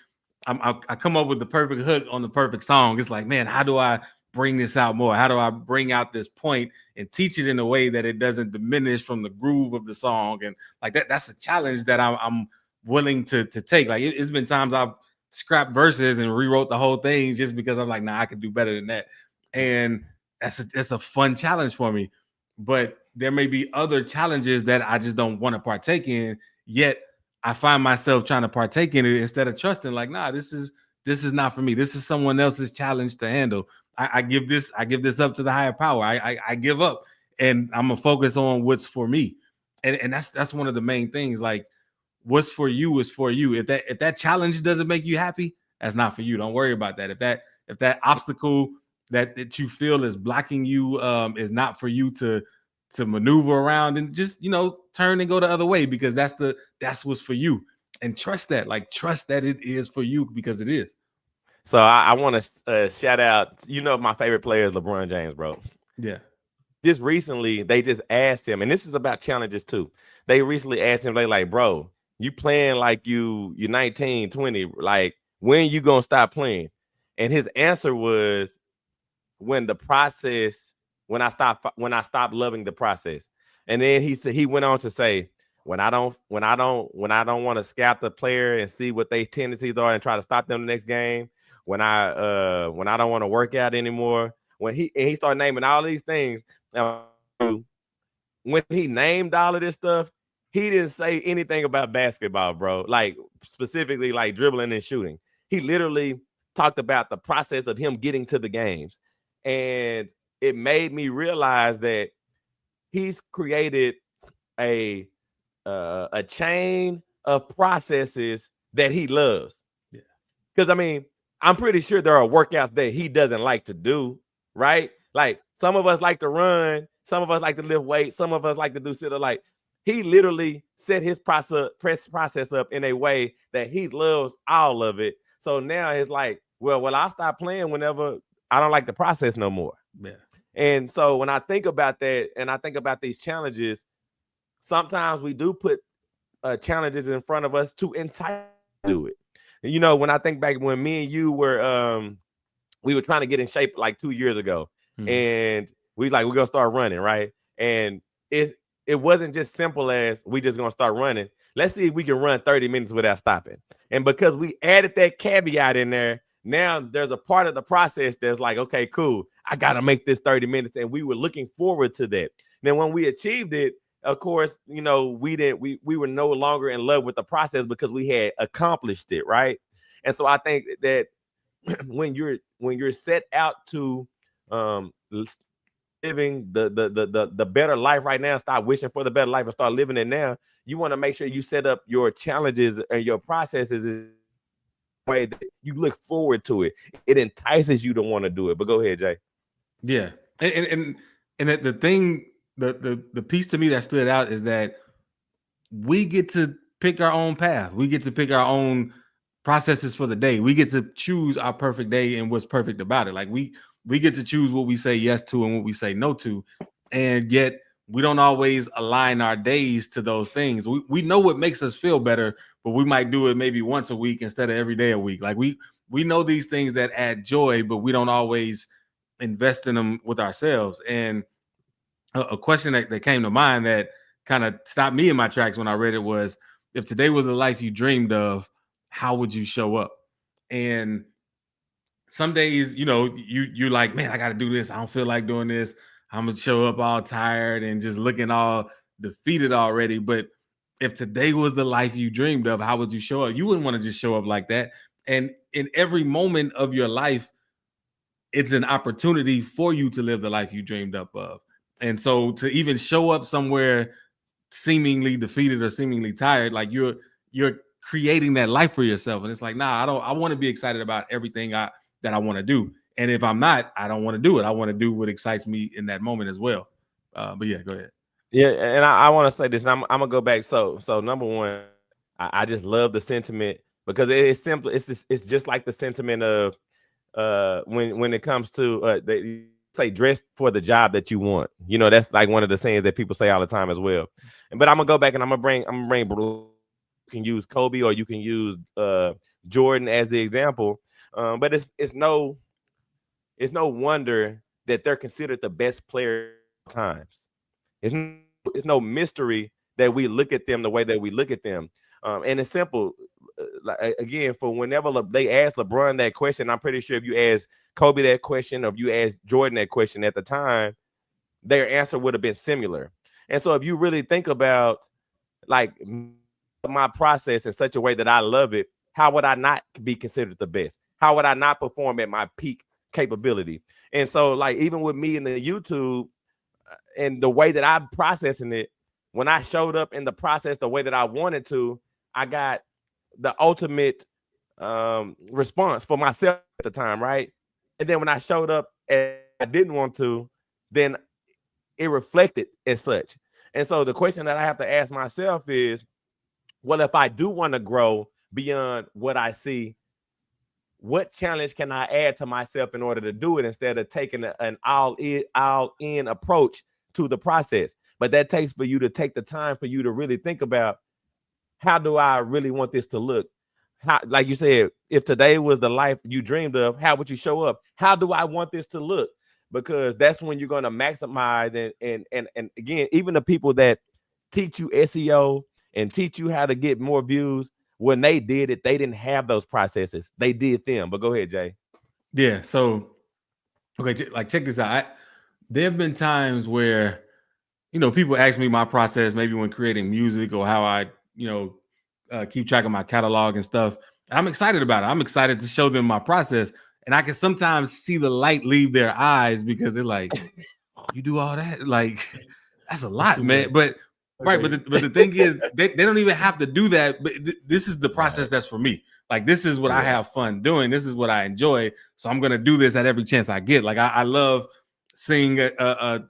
I come up with the perfect hook on the perfect song. It's like, man, how do I bring this out more? How do I bring out this point and teach it in a way that it doesn't diminish from the groove of the song? And like that's a challenge that I'm willing to take. Like it's been times I've scrapped verses and rewrote the whole thing just because I'm like, nah, I could do better than that. And that's a fun challenge for me. But there may be other challenges that I just don't want to partake in, yet I find myself trying to partake in it instead of trusting, like, nah, this is not for me. This is someone else's challenge to handle. I give this up to the higher power. I give up, and I'm gonna focus on what's for me. And that's one of the main things. Like, what's for you is for you. If that challenge doesn't make you happy, that's not for you. Don't worry about that. If that obstacle that you feel is blocking you is not for you to maneuver around, and just turn and go the other way, because that's what's for you. And trust that it is for you, because it is. So I want to shout out, my favorite player is LeBron James, bro. Yeah. Just recently, they just asked him, and this is about challenges too. They recently asked him, they like, bro, you playing like you're 19, 20, like when you gonna stop playing? And his answer was, when I stopped loving the process. And then he went on to say, when I don't want to scout the player and see what their tendencies are and try to stop them the next game, when I don't want to work out anymore, when he started naming all these things, when he named all of this stuff, he didn't say anything about basketball, bro. Like specifically like dribbling and shooting. He literally talked about the process of him getting to the games. And it made me realize that he's created a chain of processes that he loves. Yeah. Because I mean, I'm pretty sure there are workouts that he doesn't like to do, right? Like some of us like to run, some of us like to lift weights, some of us like to do sit. Like he literally set his process up in a way that he loves all of it. So now it's like, well, I'll stop playing whenever I don't like the process no more. Yeah. And so when I think about that, and I think about these challenges, sometimes we do put challenges in front of us to entice to do it. And, you know, when I think back when me and you were we were trying to get in shape like 2 years ago, and we're gonna start running, right? And it wasn't just simple as we just gonna start running. Let's see if we can run 30 minutes without stopping. And because we added that caveat in there, now there's a part of the process that's like, okay, cool, I gotta make this 30 minutes, and we were looking forward to that. Then when we achieved it, of course, you know, we were no longer in love with the process because we had accomplished it, right? And so I think that when you're set out to living the better life right now, stop wishing for the better life and start living it now. You want to make sure you set up your challenges and your processes in a way that you look forward to it. It entices you to want to do it. But go ahead, Jay. Yeah, and the thing, the piece to me that stood out is that we get to pick our own path. We get to pick our own processes for the day. We get to choose our perfect day and what's perfect about it. Like we get to choose what we say yes to and what we say no to, and yet we don't always align our days to those things. We know what makes us feel better, but we might do it maybe once a week instead of every day a week. Like we know these things that add joy, but we don't always invest in them with ourselves. And a question that came to mind that kind of stopped me in my tracks when I read it was, if today was the life you dreamed of, how would you show up? And some days, you know, you're like, man, I got to do this. I don't feel like doing this. I'm going to show up all tired and just looking all defeated already. But if today was the life you dreamed of, how would you show up? You wouldn't want to just show up like that. And in every moment of your life, it's an opportunity for you to live the life you dreamed up of. And so to even show up somewhere seemingly defeated or seemingly tired, like you're creating that life for yourself. And it's like, nah, I want to be excited about everything that I want to do. And if I'm not, I don't want to do it. I want to do what excites me in that moment as well. But yeah, go ahead. Yeah, and I want to say this, and I'm gonna go back. So number one, I just love the sentiment because it's simple. It's just like the sentiment of when it comes to they say dress for the job that you want. You know, that's like one of the sayings that people say all the time as well. But I'm gonna go back and I'm gonna bring you can use Kobe or you can use Jordan as the example. But it's no wonder that they're considered the best player times. It's no mystery that we look at them the way that we look at them. And it's simple. Again, for whenever they ask LeBron that question, I'm pretty sure if you ask Kobe that question or if you ask Jordan that question at the time, their answer would have been similar. And so if you really think about like my process in such a way that I love it, how would I not be considered the best? How would I not perform at my peak capability? And so like even with me in the YouTube and the way that I'm processing it, when I showed up in the process the way that I wanted to, I got the ultimate response for myself at the time, right? And then when I showed up and I didn't want to, then it reflected as such. And so the question that I have to ask myself is, well, if I do want to grow beyond what I see, what challenge can I add to myself in order to do it instead of taking an all-in approach to the process? But that takes for you to take the time for you to really think about, how do I really want this to look? How, like you said, if today was the life you dreamed of, how would you show up? How do I want this to look? Because that's when you're going to maximize and again, even the people that teach you SEO and teach you how to get more views, when they did it, they didn't have those processes. They did them. But go ahead, Jay. Yeah. So Okay, like check this out. There have been times where, people ask me my process, maybe when creating music or how I, keep track of my catalog and stuff. And I'm excited about it. I'm excited to show them my process. And I can sometimes see the light leave their eyes because they're like, you do all that? Like, that's a lot, man. But right, but the thing is, they don't even have to do that. But this is the process that's for me. Like, this is what I have fun doing. This is what I enjoy. So I'm gonna do this at every chance I get. Like, I love seeing a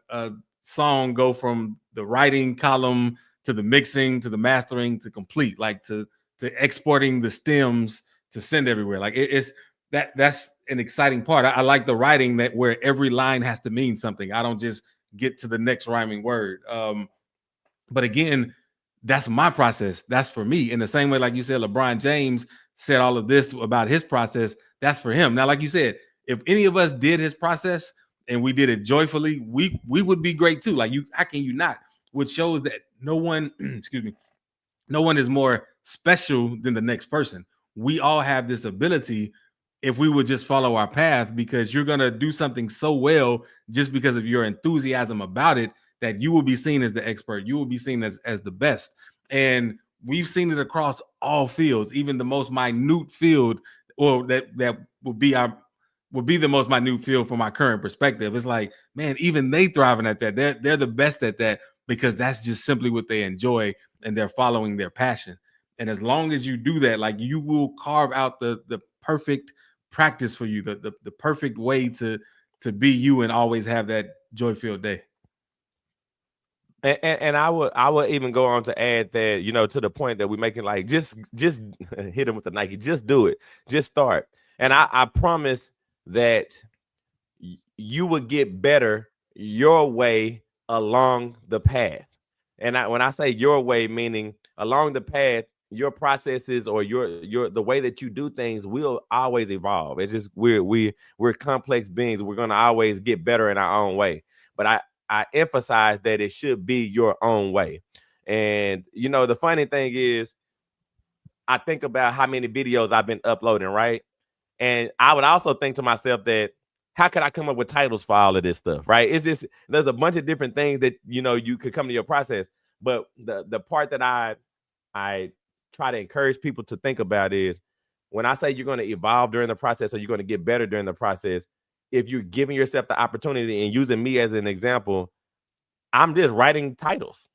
song go from the writing column to the mixing to the mastering to complete, like to exporting the stems to send everywhere. Like it's that's an exciting part. I like the writing that where every line has to mean something. I don't just get to the next rhyming word. But again, that's my process. That's for me. In the same way, like you said, LeBron James said all of this about his process. That's for him. Now, like you said, if any of us did his process and we did it joyfully, we would be great too. Like how can you not? Which shows that no one, excuse me, no one is more special than the next person. We all have this ability if we would just follow our path, because you're going to do something so well just because of your enthusiasm about it that you will be seen as the expert. You will be seen as the best. And we've seen it across all fields, even the most minute field, or that will be the most minute field from my current perspective. It's like, man, even they thriving at that. They're the best at that because that's just simply what they enjoy and they're following their passion. And as long as you do that, like you will carve out the perfect practice for you, the perfect way to be you and always have that joy-filled day. And I would even go on to add that, to the point that we're making, like just hit them with the Nike, just do it, just start. And I promise that you would get better your way along the path. And when I say your way, meaning along the path, your processes or the way that you do things will always evolve. It's just we're complex beings. We're gonna always get better in our own way. But I emphasize that it should be your own way. And the funny thing is, I think about how many videos I've been uploading, right? And I would also think to myself that how could I come up with titles for all of this stuff, right? There's a bunch of different things that you could come to your process. But the part that I try to encourage people to think about is when I say you're going to evolve during the process or you're going to get better during the process, if you're giving yourself the opportunity and using me as an example, I'm just writing titles.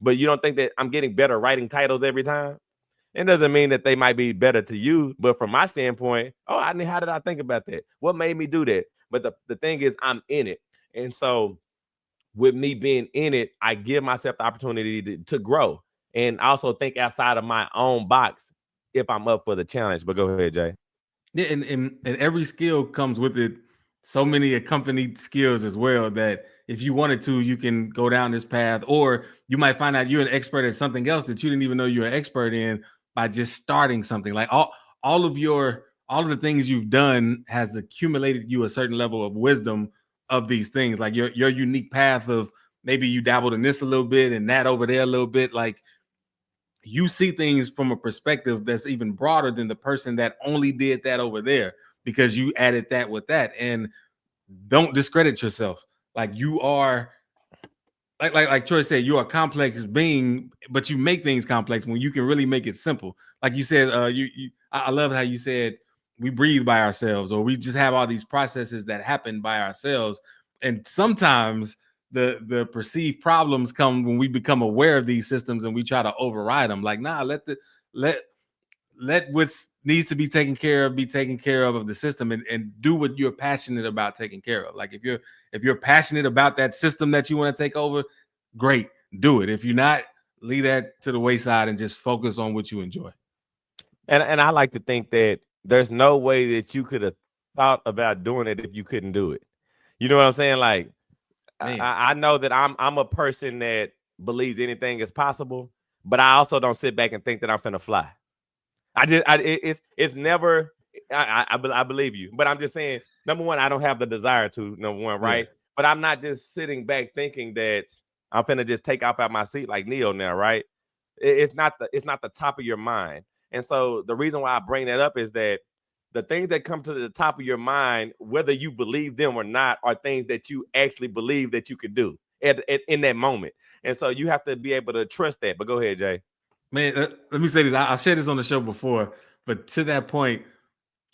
But you don't think that I'm getting better writing titles every time? It doesn't mean that they might be better to you, but from my standpoint, how did I think about that? What made me do that? But the thing is, I'm in it. And so with me being in it, I give myself the opportunity to grow and also think outside of my own box if I'm up for the challenge. But go ahead, Jay. Yeah, and every skill comes with it so many accompanied skills as well that if you wanted to, you can go down this path, or you might find out you're an expert at something else that you didn't even know you're an expert in by just starting something. Like all of the things you've done has accumulated you a certain level of wisdom of these things. Like your unique path of maybe you dabbled in this a little bit and that over there a little bit. Like you see things from a perspective that's even broader than the person that only did that over there because you added that with that. And don't discredit yourself. Like you are, like Troy said, you're a complex being, but you make things complex when you can really make it simple. Like you said, I love how you said we breathe by ourselves, or we just have all these processes that happen by ourselves. And sometimes the perceived problems come when we become aware of these systems and we try to override them. Like, nah, let what needs to be taken care of be taken care of the system, and do what you're passionate about taking care of. Like if you're passionate about that system that you want to take over, great, do it. If you're not, leave that to the wayside and just focus on what you enjoy. And I like to think that there's no way that you could have thought about doing it if you couldn't do it. You know what I'm saying? Like I know that I'm a person that believes anything is possible, but I also don't sit back and think that I'm finna fly. It's never. I believe you, but I'm just saying. Number one, I don't have the desire to. Number one, right? Yeah. But I'm not just sitting back thinking that I'm finna just take off out my seat like Neo now, right? It's not the top of your mind. And so the reason why I bring that up is that the things that come to the top of your mind, whether you believe them or not, are things that you actually believe that you could do in that moment. And so you have to be able to trust that. But go ahead, Jay. Man, let me say this. I've shared this on the show before, but to that point,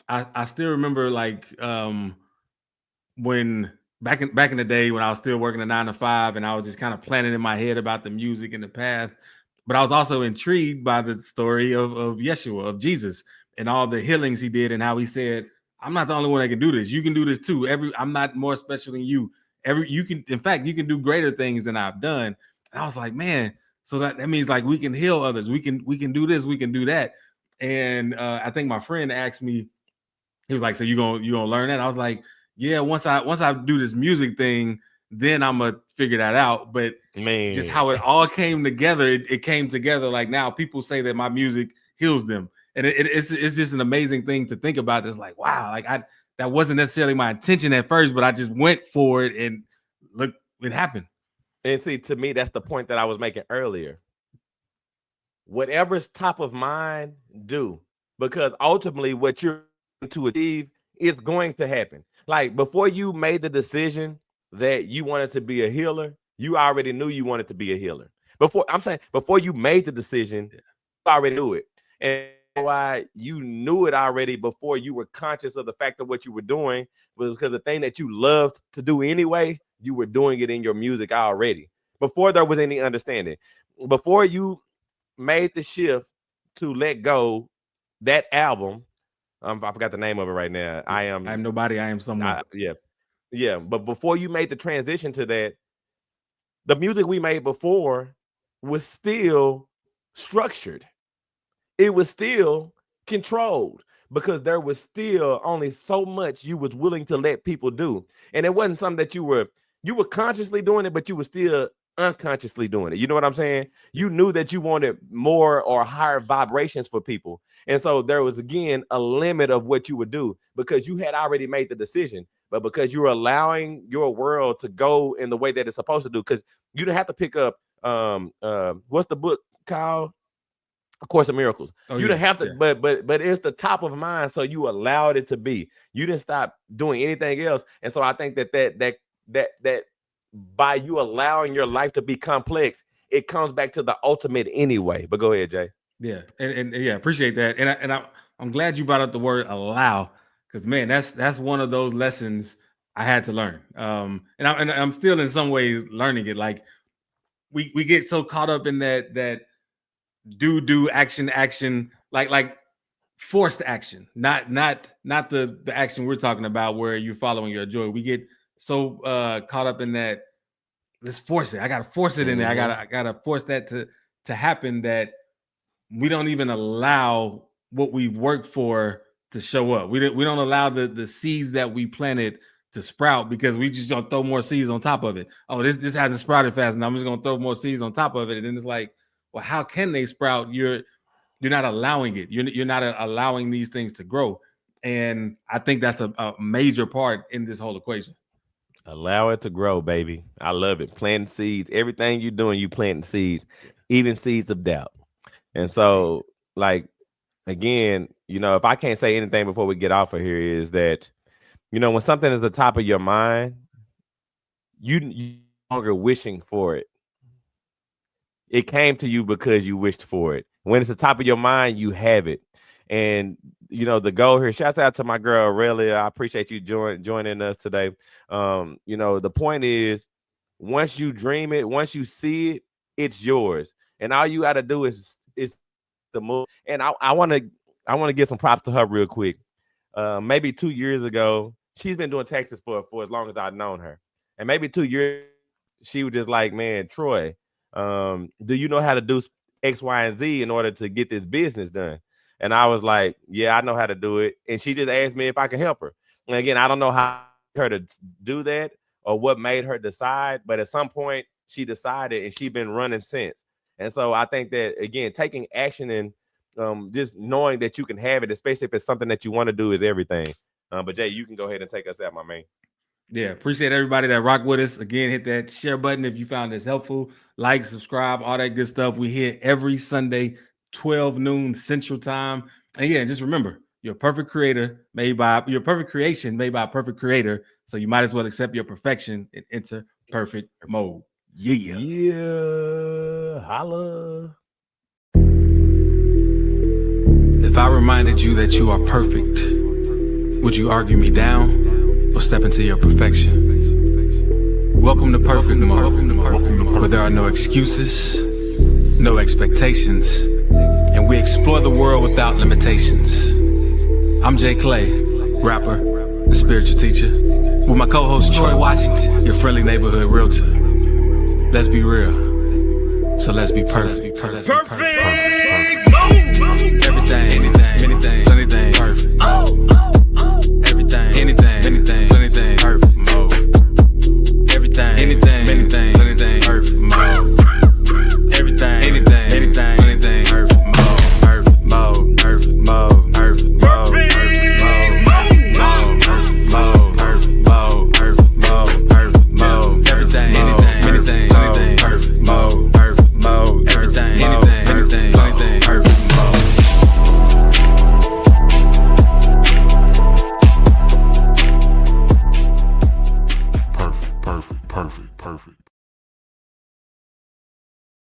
I still remember like when back in the day when I was still working a 9 to 5 and I was just kind of planning in my head about the music and the path, but I was also intrigued by the story of Yeshua, of Jesus, and all the healings he did and how he said, I'm not the only one that can do this. You can do this too. I'm not more special than you. You can, in fact, you can do greater things than I've done. And I was like, man, so that means like we can heal others. We can do this, we can do that. And I think my friend asked me, he was like, so you gonna learn that? I was like, yeah, once I do this music thing, then I'm gonna figure that out. But Man, just how it all came together, it came together. Like now people say that my music heals them. And it's just an amazing thing to think about. It's like, wow, like that wasn't necessarily my intention at first, but I just went for it and look, it happened. and see, to me, that's the point that I was making earlier. Whatever's top of mind, do, because ultimately what you're going to achieve is going to happen. Like before you made the decision that you wanted to be a healer, you already knew you wanted to be a healer. Before you made the decision, you already knew it. And why you knew it already before you were conscious of the fact of what you were doing was because the thing that you loved to do anyway, you were doing it in your music already. Before there was any understanding. Before you made the shift to let go, that album, I forgot the name of it right now. I am nobody, I am someone. Yeah. But before you made the transition to that, the music we made before was still structured. It was still controlled because there was still only so much you was willing to let people do. And it wasn't something that you were consciously doing it, but you were still unconsciously doing it. You know what I'm saying? You knew that you wanted more or higher vibrations for people. And so there was, again, a limit of what you would do because you had already made the decision, but because you were allowing your world to go in the way that it's supposed to do, because you didn't have to pick up, what's the book called? A Course of Miracles. You didn't have to, but it's the top of mind. So you allowed it to be. You didn't stop doing anything else. And so I think that by you allowing your life to be complex, it comes back to the ultimate anyway. But go ahead, Jay. Yeah, and yeah, appreciate that. And I'm glad you brought up the word allow, because man, that's one of those lessons I had to learn. And I'm still in some ways learning it. Like we get so caught up in that do action, like forced action, not the action we're talking about where you're following your joy. We get so caught up in that. Let's force it. I gotta force it in there. I gotta force that to happen, that we don't even allow what we've worked for to show up. We don't allow the seeds that we planted to sprout because we just don't throw more seeds on top of it. Oh, this hasn't sprouted fast enough. I'm just gonna throw more seeds on top of it. And then it's like, well, how can they sprout? You're not allowing it. You're not allowing these things to grow. And I think that's a major part in this whole equation. Allow it to grow, baby. I love it. Planting seeds. Everything you're doing, you planting seeds, even seeds of doubt. And so, like, again, if I can't say anything before we get off of here, is that, when something is the top of your mind, you no longer wishing for it. It came to you because you wished for it. When it's the top of your mind, you have it. And, the goal here, shouts out to my girl, Aurelia. I appreciate you joining us today. The point is, once you dream it, once you see it, it's yours. And all you got to do is the move. And I want to give some props to her real quick. Maybe 2 years ago, she's been doing Texas for as long as I've known her. And maybe 2 years, she was just like, man, Troy, do you know how to do X, Y, and Z in order to get this business done? And I was like, yeah, I know how to do it. And she just asked me if I could help her. And again, I don't know how her to do that or what made her decide, but at some point she decided and she's been running since. And so I think that, again, taking action and just knowing that you can have it, especially if it's something that you want to do, is everything. But Jay, you can go ahead and take us out, my man. Yeah, appreciate everybody that rock with us. Again, hit that share button if you found this helpful. Like, subscribe, all that good stuff. We hit every Sunday, 12 noon Central Time. And yeah, just remember, You're a perfect creator made by you're a perfect creation made by a perfect creator. So you might as well accept your perfection and enter perfect mode. Yeah. Yeah. Holla. If I reminded you that you are perfect, would you argue me down or step into your perfection? Welcome to Perfect Mode, where there are no excuses, no expectations, and we explore the world without limitations. I'm Jay Clay, rapper, the spiritual teacher, with my co-host Troy Washington, your friendly neighborhood realtor. Let's be real, so let's be perfect. Everything, anything, plenty perfect. Everything, anything, plenty perfect mode. Everything, anything, plenty perfect mode. Everything, anything, plenty perfect mode. Perfect mode, perfect mode, perfect mode, perfect mode, perfect mode, perfect mode. Everything, anything, plenty perfect mode. Perfect mode, everything, anything, plenty perfect mode. Perfect.